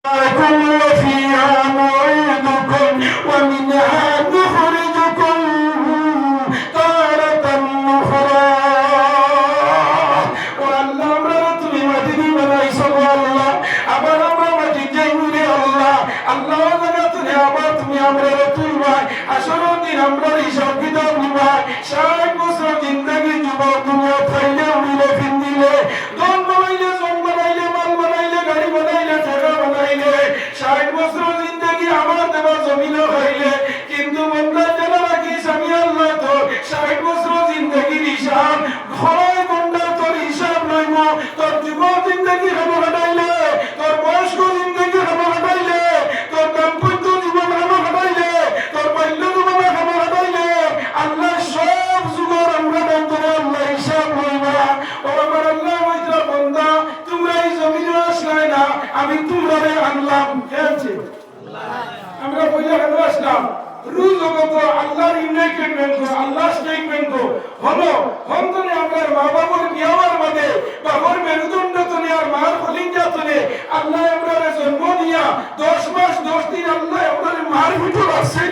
وفيها نعيدكم ومنها نخرجكم تارة أخرى والله أمرتني مدني بنايسوا الله أبر أمرتي جيني الله الله أمرتني أبرتني أمرتني أشرتني أمرتي شوكتني شايف بسر زندگی جبار دنیا تھائیلے اڑیلے پھندیلے دون بنائیلے زون بنائیلے مال بنائیلے گھڑی بنائیلے ٹھگا بنائیلے 60 বছর জিন্দেগি আমার দেওয়া জমিনও খাইলে কিন্তু মনটা জানা রাখিস আমি আল্লাহ তো 60 বছর জিন্দেগির হিসাব ঘরে গন্ডা তোর হিসাব লইব তোর যুবক জিন্দেগি খাবো হাঁটাইলে তোর বয়স্ক জিন্দেগি খাবো হাঁটাইলে তোর দাম্পত্য জীবন খাবো হাঁটাইলে তোর বাল্য জীবন খাবো হাঁটাইলে আল্লাহ সব যুগর আমরা বন্ধরে আল্লাহ হিসাব লইবা ও আমার আল্লাহ ওইটা বন্ধা তোমরা এই জমিনে আসলে না আমি তোমারে আনলাম খেলছে আমরা বইলা কেন আসলাম রুল জগত আল্লাহর ইউনাইটেড ব্যাংক আল্লাহ স্টেট ব্যাংক হলো হন্তনে আমরা মা বাবার বিয়াবার মাঝে বাবার মেরুদণ্ড তনে আর মার কলিঞ্জা তনে আল্লাহ আমরা জন্ম দিয়া 10 মাস 10 দিন আল্লাহ আমরা মার ভিতর আছে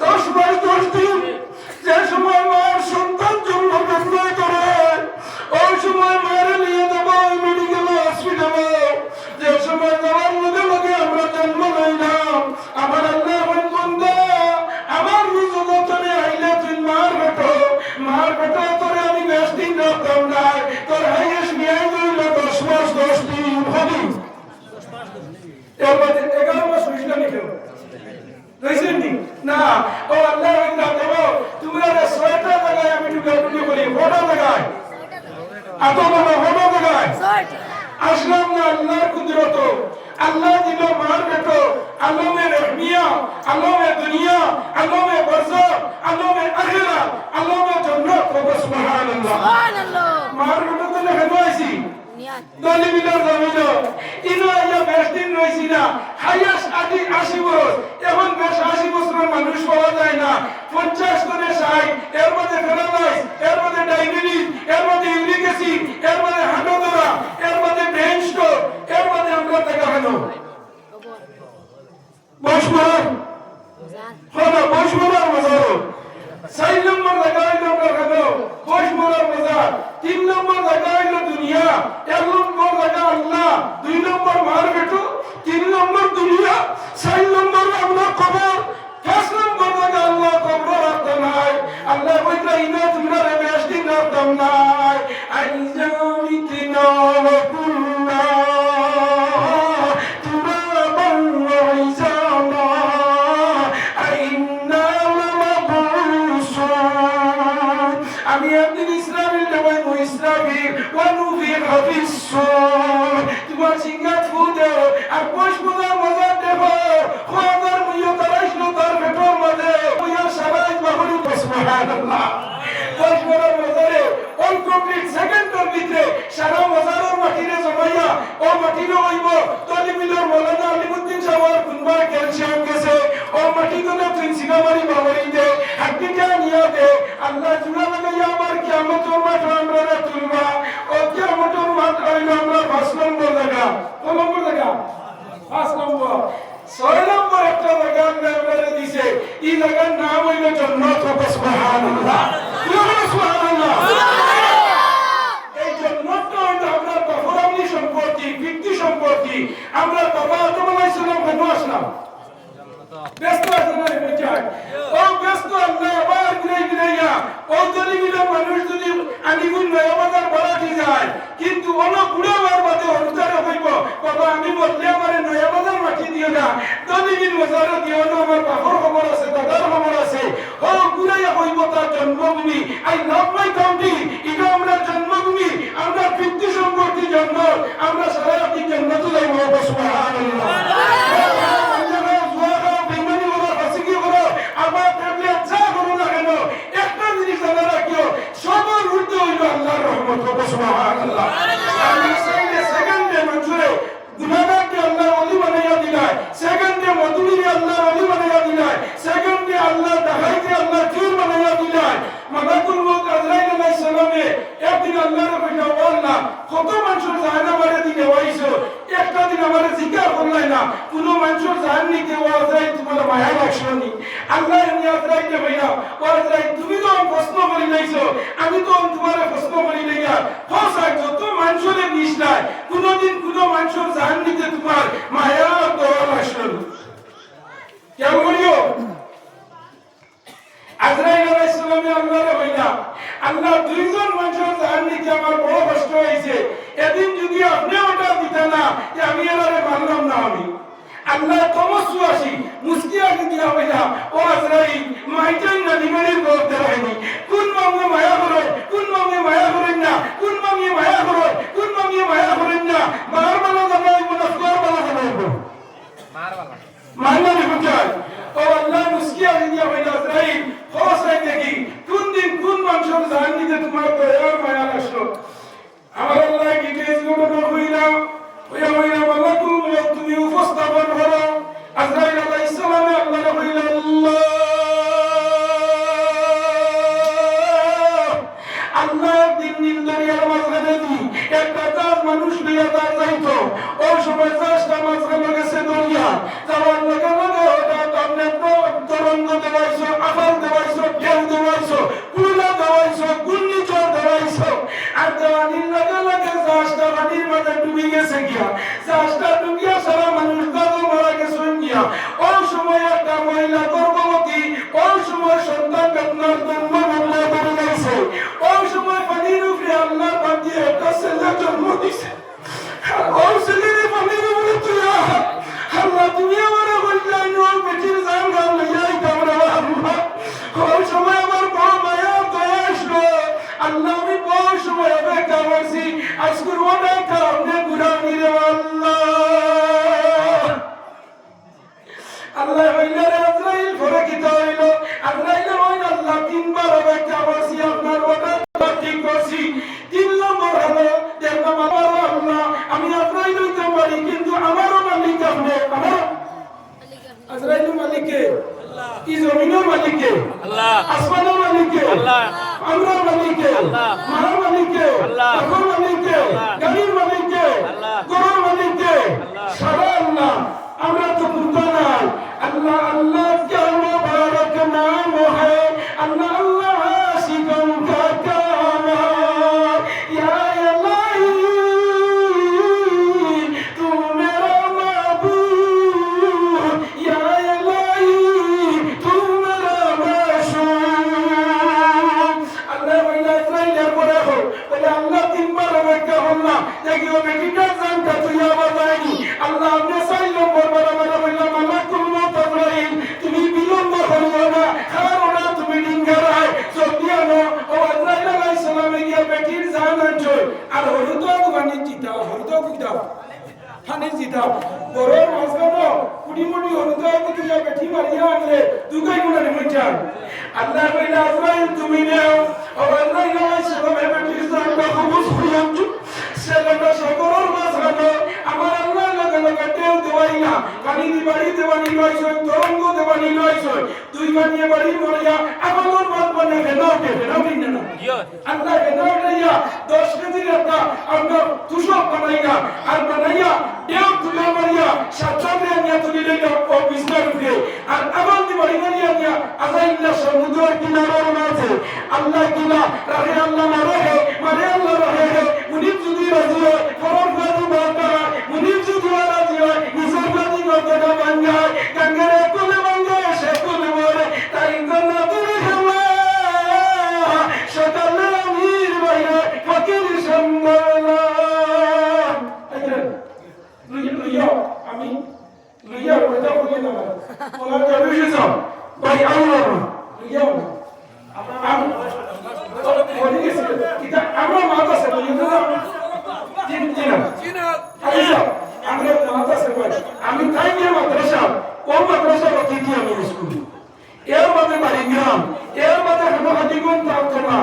10 মাস 10 দিন যে সময় মার সন্তান জন্ম গ্রহণ করে ওই সময় মারে নিয়ে যাব মেডিকেল হসপিটালে যে সময় যাওয়ার লগে লগে আমরা জন্ম লইলাম আমার আল্লাহ বন্ধা আমার রুজগতনে আইলে তুই মার বেটো তোরে আমি 20 দিন রাখতাম না তোর হাইয়েস্ট নিয়ে গেল 10 মাস 10 দিন হবে 11 মাস হইছিল নাকি রইছেন নি না ও আল্লাহ ইন্না দেবো তোমরা ছয়টা জায়গায় আমি টুকরো করি বড় জায়গায় এত বড় জায়গায় আসলাম না আল্লাহর কুদরত আল্লাহ দিল মার বেটো আল্লাহ মে রহমিয়া আল্লাহ মে দুনিয়া আল্লাহ মে বরজাখ আল্লাহ মে আখিরাত আল্লাহ মে জান্নাত সুবহানাল্লাহ মার বেটো তো লেখা আইছি দলি মিলার জমিন ইনো আইয়া 20 দিন রইছি না হাইয়াস 80 বছর এখন 80 বছরের মানুষ পাওয়া যায় না 50 করে 60 এর মধ্যে প্যারালাইজ এর মধ্যে ডায়াবেটিস এর মধ্যে ইউরিক অ্যাসিড এর মধ্যে হাঁটা ধরা এর মধ্যে ব্রেন স্ট্রোক এর মধ্যে আমরা টাকা হানো বসমর হলো বসমরের বাজার 4 নম্বর জায়গায় আমরা খানো বসমরের বাজার 3 নম্বর জায়গায় দুনিয়া 1 নম্বর জায়গা আল্লাহ 2 নম্বর মার বেটো 3 নম্বর দুনিয়া 4 নম্বর আমরা কবর 5 নম্বর জায়গা আল্লাহ কবর রাখতে নাই আল্লাহ কইতা ইনা তোমরা 20 দিন রাখতাম নাই আইজামিতিনা ওয়া কুল্লা তুরাবান ওয়া ইজামা আইন্না লামাবুসুন আমি একদিন ইসরাফিল দেবাই ইসরাফিল ওয়া নুফিখ ফিস-সূর তোমার সিঙ্গাত ফুদে আর বসমদার মজার দেখো খোদার মুইও তারাইশলো তার পেটর মাঝে মুইও সারাই বাহুরি সুবহানাল্লাহ বসমদার মজারে অন কমপ্লিট সেকেন্ডের ভিতরে সারা মজারের মাটিরে জমাইয়া ও মাটিরে হইব তলিমিলের মাওলানা আলিমউদ্দিন সাহেবের কুনবার ক্যালসিয়াম গেছে ও মাটি কোনা তুই সিগামারি বাবারি দে হাড্ডিটা নিয়া দে আল্লাহ জুড়া লাগাইয়া আমার কিয়ামতের মাঠ আমরা তুলবা ও কিয়ামতের মাঠ হইল আমরা 5 নম্বর জায়গা কোন নম্বর জায়গা 5 নম্বর 6 নম্বর একটা জায়গা আমরা দিছে এই জায়গার নাম হইল জান্নাত সুবহানাল্লাহ সুবহানাল্লাহ এই জান্নাতটা হইল আমরা কফরানি সম্পত্তি ব্যক্তি সম্পত্তি আমরা বাবা আদম আলাইহিস সালাম কেন আসলাম ব্যস্ত আছেন না বুঝায় ও ব্যস্ত আল্লাহ আবার ঘুরাইয়া ও জলিমিলা মানুষ যদি আনিগুন নয়াবাজার বাড়াতে যায় কিন্তু অন গুড়াবার বাদে অনুসারে হইব বাবা আমি বললে আমার নয়াবাজার মাটি দিও না জলিমিন মজারও দিও না আমার বাপর খবর আছে দাদার খবর আছে ও গুড়াইয়া হইব তার জন্মভূমি আই লাভ মাই কাউন্টি এটা আমরা জন্মভূমি আমরা পিতৃ সম্পত্তি জন্ম আমরা সারা দিন জন্মতে যাইব সুবহানাল্লাহ আমার প্রেমে যা করো না কেন একটা জিনিস জানা রাখিও সবার উর্ধে হইল আল্লাহর রহমত সুবহানাল্লাহ আমি সেকেন্ডে মঞ্জুরে গুনাহগারকে আল্লাহ ওলি বানাইয়া দিলায় সেকেন্ডে মধুরীরে আল্লাহ ওলি বানাইয়া দিলায় সেকেন্ডে আল্লাহ দাহাইতে আল্লাহ জুর বানাইয়া দিলায় মালাকুল মউত আজরাইল আলাইহিস সালামে একদিন আল্লাহর কইয়া আল্লাহ কত মানুষ জাহান্নামে দিনে হইছো একটা দিন আমারে জিজ্ঞাসা কোনো মানুষের জান নিতে ওয়াজরাই তোমার মায়া লাগছনি আল্লাহ এমনি আজরাইতে হইনা ওয়াজরাই তুমি তো প্রশ্ন করি নাইছো আমি তো তোমার প্রশ্ন করি নাইয়া ফসা যত মানুষের নিশ নাই কোনোদিন কোনো মানুষের জান নিতে তোমার মায়া দয়া লাগছনি কেমন করিও আজরাইল আলাইহিস সালামে আল্লাহর হইনা আল্লাহ দুইজন মানুষের জান নিতে আমার বড় কষ্ট হইছে এদিন যদি আপনি ওটা দিতে না যে আমি এবারে মানলাম না আমি আল্লাহ তমস্সু আসি মুস্কি আগে দিয়া হইলা ও আজরাইল মাইটাই না নিমানের বলতে হয়নি কোন মামে মায়া করে কোন মামে মায়া করেন না কোন মামে মায়া করে কোন মামে মায়া করেন না মার বালা জানাই মুনাফিকার বালা জানাইব মারবালা বুঝায় ও আল্লাহ মুস্কি আগে দিয়া হইলা আজরাইল ফসাই দেখি কোন দিন কোন মানুষের জান নিতে তোমার দয়ার মায়া আসলো আমার আল্লাহ ডিটেইলস গুলো হইলা হইলা মালাকুল মউত তুমি উপস্থাপন করো আজরাইল আলাইহিস সালামে আল্লাহ হইলা আল্লাহ দিন দিন দরিয়ার মাঝখানে দি একটা জাহাজ মানুষ নিয়ে যাইতো ওই সময় জাহাজটা মাঝখানে গেছে দরিয়া যাওয়ার লগে লগে হঠাৎ আপনি তরঙ্গ দেওয়াইছো আফাল দেওয়াইছো ঢেউ দেওয়াইছো কুলা দেওয়াইছো ঘূর্ণিঝড় দেওয়াইছো আর দেওয়ানির লগে লগে জাহাজটা পানির মাঝে ডুবে গেছে গিয়া জাহাজটা ডুবিয়া সারা মানুষ দাদু মারা গেছে গিয়া ওই সময় একটা মহিলা গর্ভবতী ওই সময় সন্তান বেদনার জন্ম আল্লাহ করে গেছে ওই সময় পানির উপরে আল্লাহ পাক দিয়ে একটা ছেলে জন্ম দিছে ওই ছেলের পানির উপরে তুই আল্লাহ তুমি আমার বললাই ওই বেটির জান গাল লইয়াই তোমরা আল্লাহ ওই সময় আমার বড় মায়া দয়া আসলো আল্লাহ আমি বড় সময় অপেক্ষা করছি আজকের ওটা কারণে ঘুরানি রে আল্লাহ আল্লাহ হইলা রে আজরাইল ঘরে কিতা হইলো আজরাইল হইল আল্লাহ তিনবার অপেক্ষা করছি আপনার ওটা ঠিক করছি 3 নম্বর হলো দেখলাম আমার আল্লাহ আমি আজরাইল হইতে পারি কিন্তু আমারও মালিক আপনি আমার আজরাইল মালিক কে আল্লাহ এই জমিনের মালিক কে আল্লাহ আসমানের মালিক কে আল্লাহ আমরার মালিক কে আল্লাহ মার মালিক কে আল্লাহ ঘর মালিক কে গাড়ির মালিক কে আল্লাহ ঘরের মালিক কে আল্লাহ সারা আল্লাহ আমরা তো বুঝতে নাই আল্লাহ আল্লাহ क्या मुबारक नाम है अल्लाह अल्लाह आशिकों का काम या इलाही तू मेरा माबूद या इलाही तू मेरा माशूक अल्लाह वैला इस्राइल पड़े हो बोले अल्लाह 3 बार वक्का होना देखियो बेटी का जान का तू या बताएगी अल्लाह अपने साइल नंबर बड़ा बड़ा बोला मालाकुल मौत इब्राहिम তুমি বিলম্ব করিও না কারণ না তুমি ডিঙ্গারায় সত্যিয়ানো ও আজরাইল আলাইহিস সালামে গিয়া বেটির জান আনছো আর হরুতো বানি জিতাও হরুতো কিতাও হানে জিতাও বড় মাসগানো কুড়িমুড়ি হরুতো কিয়া বেটি মারিয়া আনলে দুগাই গুণে মঞ্চান আল্লাহ কইলা আজরাইল তুমি নাও ও আজরাইল আলাইহিস সালামে বেটির জানটা কবুল হইয়াছো সেটা সাগরের মাঝখানে আমার আল্লাহ লাগা লাগা তেল দেওয়াইনা পানি দি বাড়ি দেওয়ানি লইছো তরঙ্গ দেওয়ানি লইছো দুই বানিয়ে বাড়ি মরিয়া আমাদের মাত বনে ফেনাওতে ফেনাওতে না আল্লাহ ফেনাওতেয়া 10 কেজির একটা আমরা তুষক বানাইয়া আর বানাইয়া দেও তুলে মারিয়া সাতসাতে নিয়ে তুলে লইয়া ও বিস্তার দিয়ে আর আবার দি বাড়ি মারিয়া নিয়া আজাইল্লা সমুদ্রের কিনারার মাঝে আল্লাহ কিনা রাহে আল্লাহ মারে আল্লাহ রহে মুনিব যদি রাজি হয় ফরর ফাদি বাতা মুনিব যদি রাজি হয় নিসর ফাদি গতটা বাঙ্গায় গঙ্গারে কোলে বাঙ্গায় সে কোলে মরে তাই গন্না তুলে হাওয়া সকালে আমির বাইরে ফকির সম্মালা আইছেন লইয়া আমি লইয়া ওটা বলি না ওলা যাবে সেসব ভাই আল্লাহ লইয়া আমরা মাতা সে আমি তাই নিয়ে মাদ্রাসা ও মাদ্রাসা অতিথি আমি স্কুল এর মধ্যে বাড়িগ্রাম এর মধ্যে হাদিগুন তাওতমা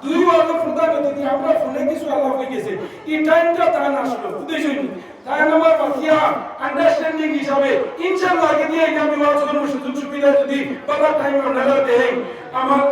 2 ওয়ার্ড প্রধান অতিথি আমরা ফোনে কিছু আলাপ হয়ে গেছে এই টাইমটা তার আসলো বুঝেছেন তাই আমার বাকিয়া আন্ডারস্ট্যান্ডিং হিসাবে ইনশাআল্লাহ আগে দিয়ে আমি ওয়াজ করব সুযোগ সুবিধা যদি বাবা টাইম আপনারা দেন আমার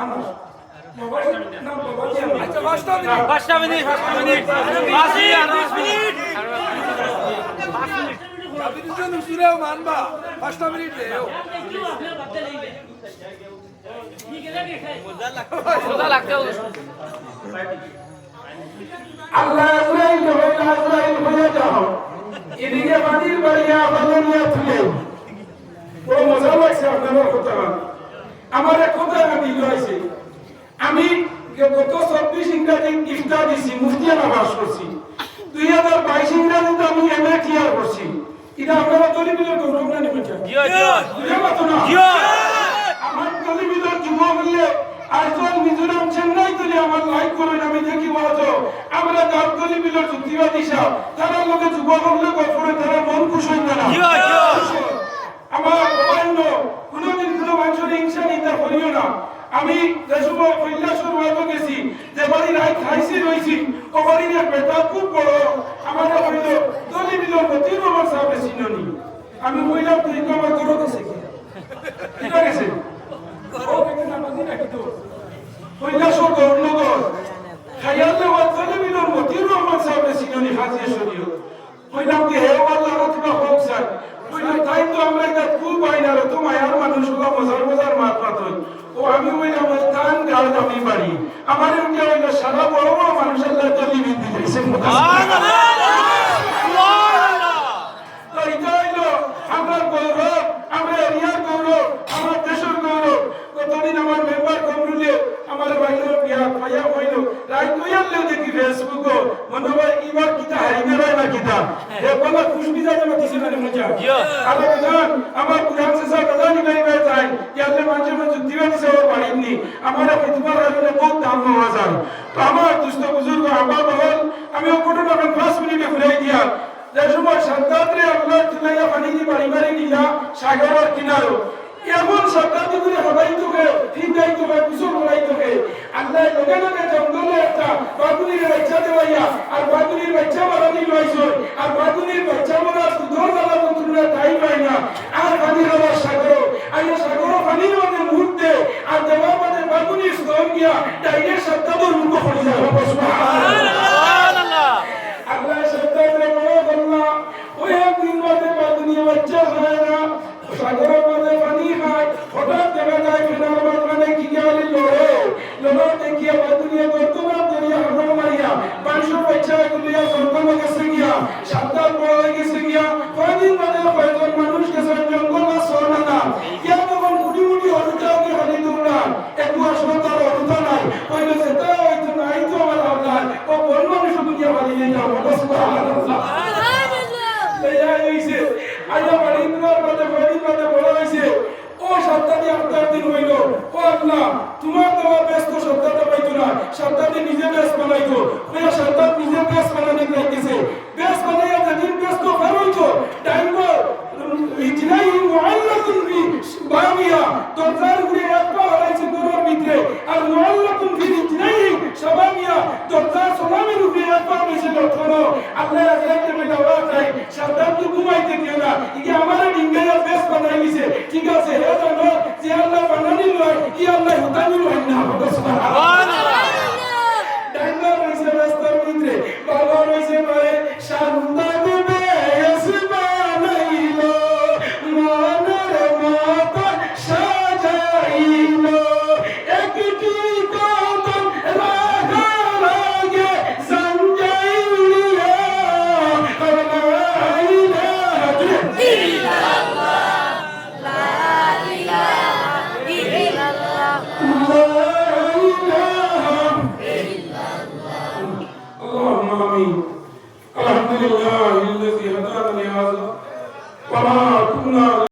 আমার পাঁচটা মিনিট আপনি দুজন উসুরেও মানবা 5 মিনিট দেও মজা লাগতে আল্লাহ আজরাইল হয়ে যাও এদিকে বাড়ির বাড়িয়া বাজানিয়া তুলে ও মজা লাগছে আপনার কথা আমার এক কথা আমি লইছি আমি গত 24 ইংরেজি ইফতার দিছি মুফতিয়ানা পাস করছি 2022 ইংরেজিতে আমি এমএ ক্লিয়ার করছি এটা আপনারা তলিবিলের গৌরব না নেবেন জিও জিও আমার তলিবিলের যুবক হলে আজল মিজোরাম চেন্নাই তুলে আমার লাইক করেন আমি দেখি বলতো আমরা গাব তলিবিলের যুক্তিবাদী সাহেব তারা লোকে যুবক হলে গল্পরে তারা মন খুশ হইতে না আমার অন্য কোনোদিন কোনো মানুষের হিংসা নিতে করিও না আমি যে সময় কৈলাসর ওয়াইতে গেছি যে বাড়ি রাত খাইছি রইছি ও বাড়ির এক বেটা খুব বড় আমার হইল দলি মিলর প্রতি আমার সাহেবের চিহ্নি আমি কইলাম তুই আমার করো গেছে কি গেছে কৈলাসর গৌরনগর খাইয়ালে ওয়া দলি মিলর প্রতি আমার সাহেবের চিহ্নি হাজির শরীয়ত কইলাম কি হে আল্লাহ রাতবা হোক স্যার কইলাম তাই তো আমরা এটা খুব আইনার তো মায়ার মানুষগুলো মজার মাত মাত হই ও আমি কইলাম তান গাল আমি পারি আমার উঠে হইলো সারা বড় বড় মানুষ আল্লাহ দলি বিদ্যি দিয়েছে সুবহানাল্লাহ সুবহানাল্লাহ তো এটা হইলো আমার গৌরব আমরা এরিয়ার গৌরব আমার দেশের গৌরব কতদিন আমার মেম্বার কমরুলে আমার বাইরে বিয়া পাইয়া হইলো রাই কইয়ালে দেখি ফেসবুক মনে হয় এবার কিটা হারিয়ে রয় না কিটা এ বলা খুশবি যায় না কিছু না মজা আল্লাহ জান আমার কুরআন সে সব জানি নাই ভাই যাই ইয়ালে মাঝে মাঝে দিবেন সে পারিনি আমার প্রতিবার আসলে বহুত দাম হওয়া যায় তো আমার দুস্থ বুজুর্গ আবা বল আমি ঘটনা 5 মিনিটে ঘুরাই দিয়া যে সময় সন্তানরে আল্লাহ তুলাইয়া পানি দি বাড়ি নিলা সাগরের কিনারো এমন শব্দাদি করে হবাই তোকে ঠিক নাই তোকে কুসুর হবাই তোকে আল্লাহ লগে লগে জঙ্গলে একটা বাদুনির বাচ্চা দেওয়াইয়া আর বাদুনির বাচ্চা মারানি লইছ আর বাদুনির বাচ্চা মারা দুধর দালা বন্ধুরা তাই পাই না আর পানি হবার সাগর আইয়া সাগর পানির মধ্যে মুহূর্তে আর দেওয়ার মধ্যে বাদুনির স্তন গিয়া ডাইরেক্ট শব্দাদর মুখ পড়ে যায় সুবহানাল্লাহ আল্লাহ শব্দাদরে বড় বললা ওই একদিন মধ্যে বাদুনির বাচ্চা হয় না সাগরের মধ্যে পানি খায় হঠাৎ দেখা যায় ফেনার মাঝখানে কি গেলে লড়ে দেখিয়া বাদুনিয়া বর্তমান দরিয়া হামলা মারিয়া 500 বাচ্চা গুলিয়া জঙ্গল গেছে গিয়া সাবধান বড় হয়ে গেছে গিয়া কয়েকদিন বাদে কয়েকজন মানুষ গেছে জঙ্গল না সোনা না ইয়া তখন মুড়ি হলুটাও কি হানি দৌড়া একটু হাসপাতাল হলুটা নাই কইলে যে তা হইতো নাই তো আমার আল্লাহ ও কোন মানুষ দুনিয়া বাড়ি নিয়ে যাও সুবহানাল্লাহ লইয়া হইছে আয়া বাড়ি দুয়ার মধ্যে বড় হইছে ও সপ্তাহে আপনার দিন হইল ও আল্লাহ তোমার দেওয়া ব্যস্ত সপ্তাহটা পাইতো না সপ্তাহে নিজে ব্যস্ত বানাইতো ওই সপ্তাহ নিজে ব্যস্ত বানানি লাগতেছে ব্যস্ত বানাইয়া যেদিন ব্যস্ত হইতো টাইম ইজলাই মুআল্লাকুন বি বাবিয়া দরজার ঘুরে একটা হলাইছে দরর ভিতরে আর মুআল্লাকুন বি ইজলাই শাবাবিয়া দরজার সালামের উপরে একটা হইছে লক্ষণো আল্লাহ আজরাইতে মেলাওয়া চাই সপ্তাহ তো ঘুমাইতে দিও না ইকে আমারে ডিঙ্গায়া ব্যস্ত বানাই দিছে ঠিক আছে হে জানো যে আল্লাহ বানানি লয় কি আল্লাহ হুতানি লয় না সুবহানাল্লাহ ডাইঙ্গা হইছে রাস্তার ভিতরে বাবা হইছে মারে শান্তা দেবে আসবানাইলো মনের মত সাজাইলো একটি কদম রাখা লাগে সঞ্জয় উড়িয়া লা ইলাহা ইল্লাল্লাহ লা ইলাহা ইল্লাল্লাহ اللهم آمين الحمد لله الذي هدانا لهذا وما كنا